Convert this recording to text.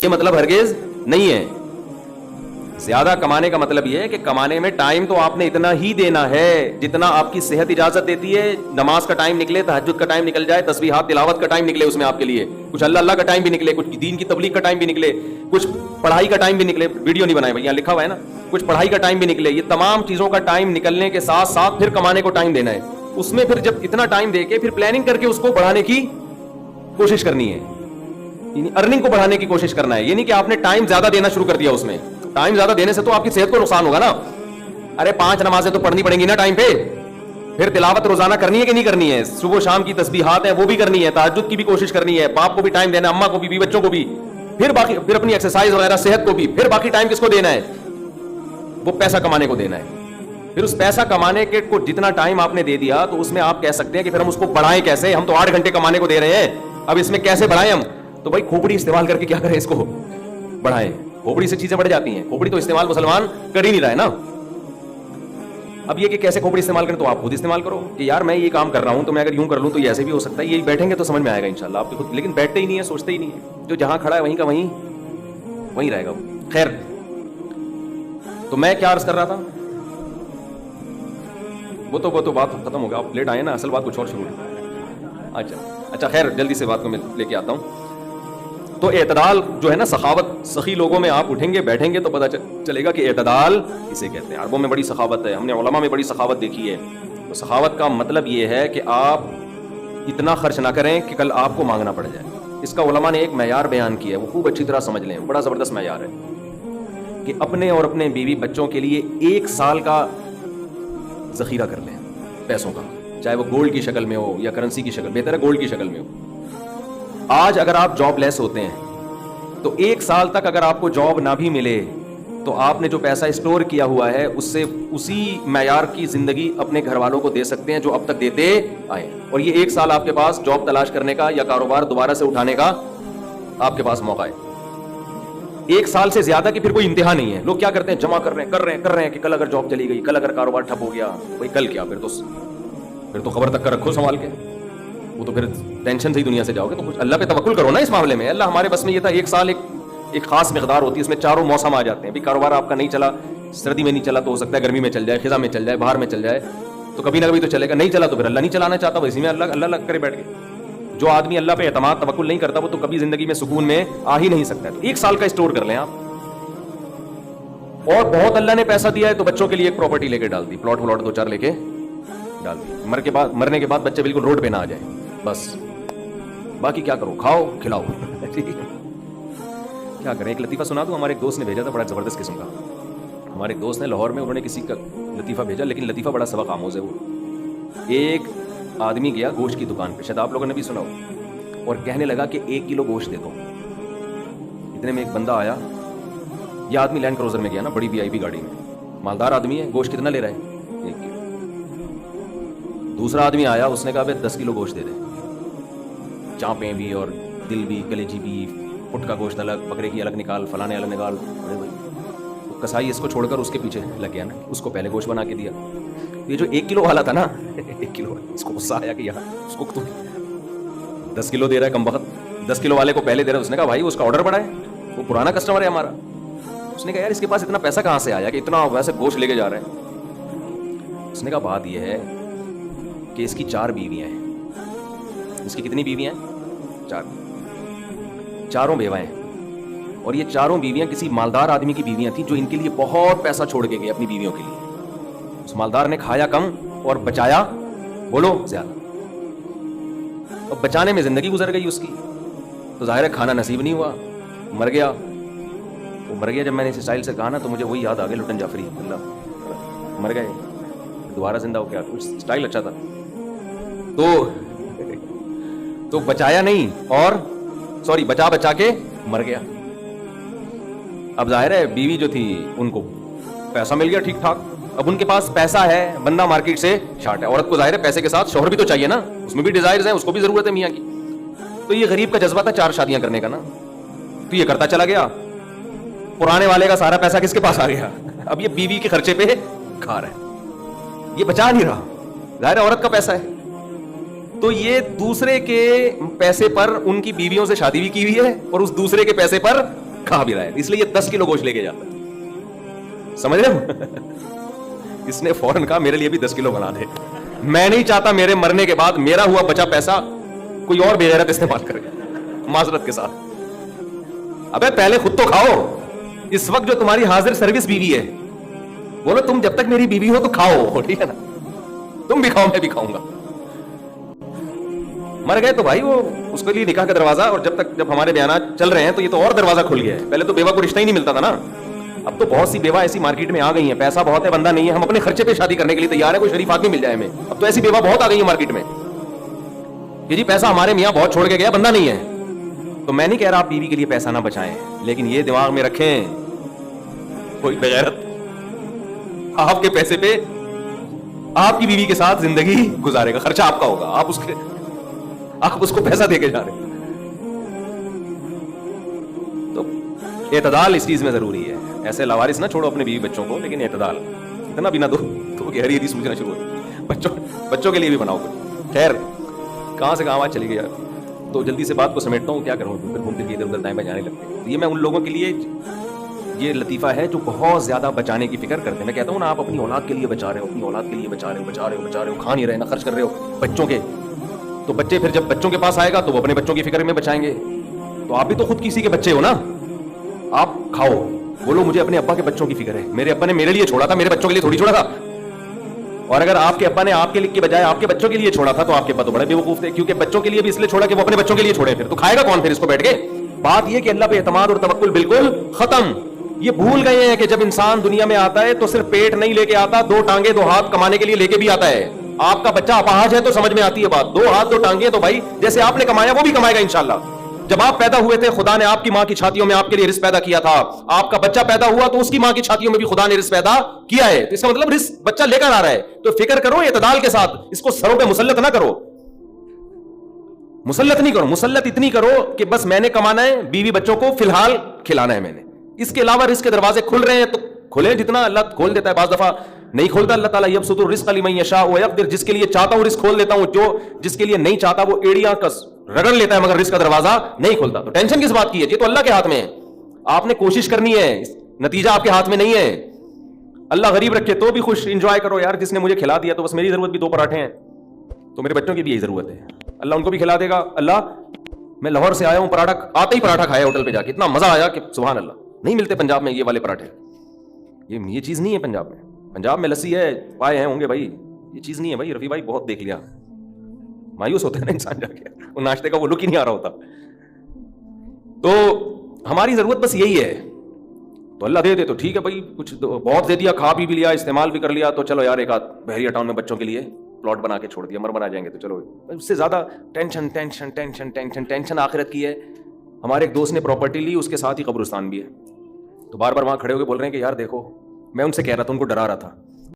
یہ مطلب ہرگز نہیں ہے. زیادہ کمانے کا مطلب یہ ہے کہ کمانے میں ٹائم تو آپ نے اتنا ہی دینا ہے جتنا آپ کی صحت اجازت دیتی ہے. نماز کا ٹائم نکلے, تہجد کا ٹائم نکل جائے, تسبیحات تلاوت کا ٹائم نکلے اس میں آپ کے لیے, کچھ اللہ کا ٹائم بھی نکلے, کچھ دین کی تبلیغ کا ٹائم بھی نکلے, کچھ پڑھائی کا ٹائم بھی نکلے. ویڈیو نہیں بنائے بھائی, یہاں لکھا ہوا ہے نا, کچھ پڑھائی کا ٹائم بھی نکلے. یہ تمام چیزوں کا ٹائم نکلنے کے ساتھ ساتھ پھر کمانے کو ٹائم دینا ہے. اس میں پھر جب اتنا ٹائم دے کے پھر پلاننگ کر کے اس کو بڑھانے کی کوشش کرنی ہے, یعنی ارننگ کو بڑھانے کی کوشش کرنا ہے. یہ نہیں کہ آپ نے ٹائم زیادہ دینا شروع کر دیا. اس میں ٹائم زیادہ دینے سے تو آپ کی صحت کو نقصان ہوگا نا. ارے 5 نمازیں تو پڑھنی پڑیں گی نا ٹائم پہ, پھر تلاوت روزانہ کرنی ہے کہ نہیں کرنی ہے, صبح شام کی تسبیحات ہیں وہ بھی کرنی ہے, تہجد کی بھی کوشش کرنی ہے, باپ کو بھی ٹائم دینا ہے, اماں کو بھی, بچوں کو بھی, پھر باقی پھر اپنی ایکسرسائز وغیرہ صحت کو بھی, پھر باقی ٹائم کس کو دینا ہے, وہ پیسہ کمانے کو دینا ہے. پھر اس پیسہ کمانے کے کو جتنا ٹائم آپ نے دے دیا تو اس میں آپ کہہ سکتے ہیں کہ پھر ہم اس کو بڑھائیں کیسے, ہم تو 8 گھنٹے کمانے کو دے رہے ہیں, اب اس میں کیسے بڑھائیں ہم. تو بھائی کھوپڑی استعمال کر کے کیا کریں, اس کو بڑھائیں. کھوپڑی سے چیزیں بڑھ جاتی ہیں, کھوپڑی تو استعمال مسلمان کر ہی نہیں رہا ہے نا. اب یہ کہ کیسے کھوپڑی استعمال کریں, تو آپ خود استعمال کرو کہ یار میں یہ کام کر رہا ہوں تو میں اگر یوں کر لوں تو یہ ایسے بھی ہو سکتا ہے. یہ بیٹھیں گے تو سمجھ میں آئے گا انشاءاللہ آپ کے خود, لیکن بیٹھتے ہی نہیں ہے, سوچتے ہی نہیں ہے. جو جہاں کھڑا ہے وہیں کا وہیں رہے گا. خیر, تو میں کیا عرض کر رہا تھا, وہ تو بات ختم ہو گیا, آپ لیٹ آئے نا, اصل بات کچھ اور شروع ہے. اچھا خیر, جلدی سے بات کو میں لے کے آتا ہوں. تو اعتدال جو ہے نا, سخاوت, سخی لوگوں میں آپ اٹھیں گے بیٹھیں گے تو پتہ چلے گا کہ اعتدال اسے کہتے ہیں. عربوں میں بڑی سخاوت ہے, ہم نے علماء میں بڑی سخاوت دیکھی ہے. تو سخاوت کا مطلب یہ ہے کہ آپ اتنا خرچ نہ کریں کہ کل آپ کو مانگنا پڑ جائے. اس کا علماء نے ایک معیار بیان کیا ہے, وہ خوب اچھی طرح سمجھ لیں, بڑا زبردست معیار ہے کہ اپنے اور اپنے بیوی بچوں کے لیے 1 سال کا ذخیرہ کر لیں پیسوں کا, چاہے وہ گولڈ کی شکل میں ہو یا کرنسی کی شکل, بہتر ہے گولڈ کی شکل میں ہو. آج اگر آپ جاب لیس ہوتے ہیں تو 1 سال تک اگر آپ کو جاب نہ بھی ملے تو آپ نے جو پیسہ اسٹور کیا ہوا ہے اس سے اسی معیار کی زندگی اپنے گھر والوں کو دے سکتے ہیں جو اب تک دیتے آئے. اور یہ 1 سال آپ کے پاس جاب تلاش کرنے کا یا کاروبار دوبارہ سے اٹھانے کا آپ کے پاس موقع ہے. 1 سال سے زیادہ کی پھر کوئی انتہا نہیں ہے. لوگ کیا کرتے ہیں, جمع کر رہے ہیں کہ کل اگر جاب چلی گئی, کل اگر کاروبار ٹھپ ہو گیا, بھائی کل کیا, پھر تو خبر تک کا رکھو سنبھال کے, وہ تو پھر ٹینشن سے ہی دنیا سے جاؤ گے. تو کچھ اللہ پہ توکل کرو نا اس معاملے میں. اللہ ہمارے بس میں یہ تھا, 1 سال ایک خاص مقدار ہوتی ہے, اس میں چاروں موسم آ جاتے ہیں. بھی کاروبار آپ کا نہیں چلا, سردی میں نہیں چلا تو ہو سکتا ہے گرمی میں چل جائے, خزاں میں چل جائے, باہر میں چل جائے, تو کبھی نہ کبھی تو چلے گا. نہیں چلا تو پھر اللہ نہیں چلانا چاہتا, اسی میں اللہ کرے بیٹھ گئے. جو آدمی اللہ پہ اعتماد توکل نہیں کرتا وہ تو کبھی زندگی میں سکون میں آ ہی نہیں سکتا. تو 1 سال کا اسٹور کر لیں آپ. اور بہت اللہ نے پیسہ دیا ہے تو بچوں کے لیے ایک پراپرٹی لے کے ڈال دی, پلاٹ 2-4 لے کے ڈال دی. مرنے کے بعد بچے بالکل روڈ پہ نہ آ جائیں, بس باقی کیا کرو, کھاؤ کھلاؤ. کیا کریں. ایک لطیفہ سنا دوں, ہمارے ایک دوست نے بھیجا تھا, بڑا زبردست قسم کا. ہمارے ایک دوست نے لاہور میں, انہوں نے کسی کا لطیفہ بھیجا, لیکن لطیفہ بڑا سبق آموز ہے. وہ ایک آدمی گیا گوشت کی دکان پہ, شاید آپ لوگوں نے بھی سنا ہو, اور کہنے لگا کہ 1 کلو گوشت دے دو. اتنے میں ایک بندہ آیا, یہ آدمی لینڈ کروزر میں گیا نا, بڑی VIP گاڑی میں, مالدار آدمی ہے. گوشت کتنا لے رہا ہے, 1 کلو. دوسرا آدمی آیا, اس نے کہا بھائی 10 کلو گوشت دے دے, چانپیں بھی اور دل بھی, کلیجی بھی, پٹ کا گوشت الگ, بکرے کی الگ نکال, فلانے الگ نکال. ارے بھائی, تو کسائی اس کو چھوڑ کر اس کے پیچھے لگ گیا نا, اس کو پہلے گوشت بنا کے دیا. یہ جو 1 کلو والا تھا نا, 1 کلو, اس کو غصہ آیا کہ یار اس کو تو 10 کلو دے رہا ہے کم وقت, 10 کلو والے کو پہلے دے رہا ہے. اس نے کہا بھائی اس کا آرڈر بڑا ہے, وہ پرانا کسٹمر ہے ہمارا. اس نے کہا یار اس کے پاس اتنا پیسہ کہاں سے آیا کہ اتنا ویسے گوشت لے کے جا رہے ہیں. اس نے کہا بات یہ ہے کہ اس کی 4 بیویاں ہیں. اس کی کتنی بیویاں ہیں, 4, چاروں بیوہ ہیں. اور یہ چاروں بیویاں کسی مالدار آدمی کی بیویاں تھیں جو ان کے لیے بہت پیسہ چھوڑ کے گئے اپنی بیویوں کے لیے. اس مالدار نے کھایا کم اور بچایا بولو زیادہ, اور بچانے میں زندگی گزر گئی اس کی. تو ظاہر ہے کھانا نصیب نہیں ہوا, مر گیا. وہ مر گیا, جب میں نے اس اسٹائل سے کہا نا تو مجھے وہی یاد آ گیا, لٹن جعفری, اللہ مر گئے دوبارہ زندہ ہو گیا. کچھ اسٹائل اچھا تھا. تو بچایا نہیں, اور سوری بچا کے مر گیا. اب ظاہر ہے بیوی جو تھی ان کو پیسہ مل گیا ٹھیک ٹھاک. اب ان کے پاس پیسہ ہے, بندہ مارکیٹ سے شارٹ ہے. عورت کو ظاہر ہے پیسے کے ساتھ شوہر بھی تو چاہیے نا, اس میں بھی ڈیزائرز ہیں, اس کو بھی ضرورت ہے میاں کی. تو یہ غریب کا جذبہ تھا 4 شادیاں کرنے کا نا, تو یہ کرتا چلا گیا. پرانے والے کا سارا پیسہ کس کے پاس آ گیا, اب یہ بیوی کے خرچے پہ کھا رہا ہے, یہ بچا نہیں رہا. ظاہر ہے عورت کا پیسہ ہے, تو یہ دوسرے کے پیسے پر ان کی بیویوں سے شادی بھی کی ہوئی ہے اور اس دوسرے کے پیسے پر کھا بھی رہا ہے, اس لیے یہ 10 کلو گوشت لے کے جاتا ہے, سمجھ رہے ہو. اس نے فوراً کہا میرے لیے بھی 10 کلو بنا دے, میں نہیں چاہتا میرے مرنے کے بعد میرا ہوا بچا پیسہ کوئی اور بے غیرت استعمال کرے. معذرت کے ساتھ, ابے پہلے خود تو کھاؤ. اس وقت جو تمہاری حاضر سروس بیوی ہے, بولو تم جب تک میری بیوی ہو تو کھاؤ, ٹھیک ہے نا, تم بھی کھاؤ میں بھی کھاؤں گا. مر گئے تو بھائی وہ اس کے لیے نکاح کا دروازہ, اور جب ہمارے بیانات چل رہے ہیں تو یہ تو اور دروازہ کھل گیا ہے. پہلے تو بیوہ کو رشتہ ہی نہیں ملتا تھا نا, اب تو بہت سی بیوہ ایسی مارکیٹ میں آ گئی ہیں, پیسہ بہت ہے, بندہ نہیں ہے, ہم اپنے خرچے پہ شادی کرنے کے لیے تیار ہے, کوئی شریف آدمی مل جائے ہمیں. اب تو ایسی بیوہ بہت آ گئی ہے مارکیٹ میں کہ جی پیسہ ہمارے میاں بہت چھوڑ کے گیا, بندہ نہیں ہے. تو میں نہیں کہہ رہا آپ بیوی کے لیے پیسہ نہ بچائیں, لیکن یہ دماغ میں رکھیں کوئی بغیرت آپ کے پیسے پہ آپ کی بیوی کے ساتھ زندگی گزارے گا, خرچہ آپ کا ہوگا, آپ اس کو پیسہ دے کے جا رہے. تو اعتدال اس چیز میں ضروری ہے. ایسے لاوارث نہ چھوڑو اپنے بیوی بچوں کو, لیکن اعتدال اتنا بھی نہ دو تو گہری حدیث سوچنا شروع ہو. بچوں کے لیے بھی بناؤ کچھ. خیر, کہاں سے کہاں چلی گئی, تو جلدی سے بات کو سمیٹتا ہوں, کیا کروں, پھر گھومتے پھرتے ادھر ادھر دائیں بائیں جانے لگتے ہیں. یہ میں ان لوگوں کے لیے یہ لطیفہ ہے جو بہت زیادہ بچانے کی فکر کرتے ہیں. میں کہتا ہوں نا, آپ اپنی اولاد کے لیے بچا رہے ہو, اپنی اولاد کے لیے بچا رہے ہو, کھا نہیں رہے نا, خرچ کر رہے ہو بچوں کے, تو بچے پھر جب بچوں کے پاس آئے گا تو وہ اپنے بچوں کی فکر میں بچائیں گے. تو آپ بھی تو خود کسی کے بچے ہو نا, آپ کھاؤ, بولو مجھے اپنے ابا کے بچوں کی فکر ہے, میرے ابا نے میرے لیے چھوڑا تھا, میرے بچوں کے لیے تھوڑی چھوڑا تھا. اور اگر آپ کے ابا نے آپ کے لیے بجائے آپ کے بچوں کے لیے چھوڑا تھا تو آپ کے ابا تو بڑے بیوقوف تھے, کیونکہ بچوں کے لیے بھی اس لیے چھوڑا کہ وہ اپنے بچوں کے لیے چھوڑے, پھر تو کھائے گا کون پھر اس کو بیٹھ کے. بات یہ کہ اللہ پہ اعتماد اور توکل بالکل ختم. یہ بھول گئے ہیں کہ جب انسان دنیا میں آتا ہے تو صرف پیٹ نہیں لے کے آتا, 2 ٹانگیں 2 ہاتھ کمانے کے لیے لے کے بھی آتا ہے. آپ کا بچہ اپاہج ہے تو سمجھ میں آتی ہے بات, 2 ہاتھ 2 ٹانگیں تو بھائی جیسے آپ نے کمایا وہ بھی کمائے گا انشاءاللہ. جب آپ پیدا ہوئے تھے خدا نے آپ کی ماں کی چھاتیوں میں آپ کے لیے رزق پیدا کیا تھا, آپ کا بچہ پیدا ہوا تو اس کی ماں کی چھاتیوں میں بھی خدا نے رزق پیدا کیا ہے. تو اس کا مطلب رزق بچہ لے کر آ رہا ہے. تو فکر کرو اعتدال کے ساتھ, اس کو سروں پہ مسلط نہ کرو, مسلط نہیں کرو, مسلط اتنی کرو کہ بس میں نے کمانا ہے, بیوی بچوں کو فی الحال کھلانا ہے میں نے, اس کے علاوہ رزق کے دروازے کھل رہے ہیں تو کھلے, جتنا اللہ کھول دیتا ہے, بعض دفعہ نہیں کھولتا اللہ تعالیٰ, یبسط الرزق لمن یشاء ویقدر, جس کے لیے چاہتا ہوں رزق کھول دیتا ہوں, جو جس کے لیے نہیں چاہتا وہ ایڑیاں کس رگڑ لیتا ہے, مگر رزق کا دروازہ نہیں کھولتا. تو ٹینشن کس بات کی ہے, یہ تو اللہ کے ہاتھ میں ہے, آپ نے کوشش کرنی ہے, نتیجہ آپ کے ہاتھ میں نہیں ہے. اللہ غریب رکھے تو بھی خوش, انجوائے کرو یار, جس نے مجھے کھلا دیا تو بس میری ضرورت بھی 2 پراٹھے ہیں, تو میرے بچوں کی بھی یہی ضرورت ہے, اللہ ان کو بھی کھلا دے گا. اللہ میں لاہور سے آیا ہوں, پراٹھا آتے ہی پراٹھا کھایا ہوٹل پہ جا کے, اتنا مزہ آیا کہ سبحان اللہ, نہیں ملتے پنجاب میں یہ والے پراٹھے, یہ چیز نہیں ہے پنجاب میں. پنجاب میں لسی ہے, پائے ہیں ہوں گے بھائی, یہ چیز نہیں ہے بھائی. رفیع بھائی بہت دیکھ لیا, مایوس ہوتا ہے نا انسان جا کے, وہ ناشتے کا وہ لک ہی نہیں آ رہا ہوتا. تو ہماری ضرورت بس یہی ہے, تو اللہ دے دے تو ٹھیک ہے بھائی, کچھ بہت دے دیا, کھا بھی لیا, استعمال بھی کر لیا, تو چلو یار ایک آدھ بحریہ ٹاؤن میں بچوں کے لیے پلاٹ بنا کے چھوڑ دیا, مرمر آ جائیں گے تو چلو. اس سے زیادہ tension tension tension tension tension آخرت کی ہے. ہمارے ایک دوست نے پراپرٹی لی, اس کے ساتھ ہی قبرستان بھی ہے, تو بار بار وہاں کھڑے ہو کے بول رہے ہیں کہ یار دیکھو, میں ان سے کہہ رہا تھا, ان کو ڈرا رہا تھا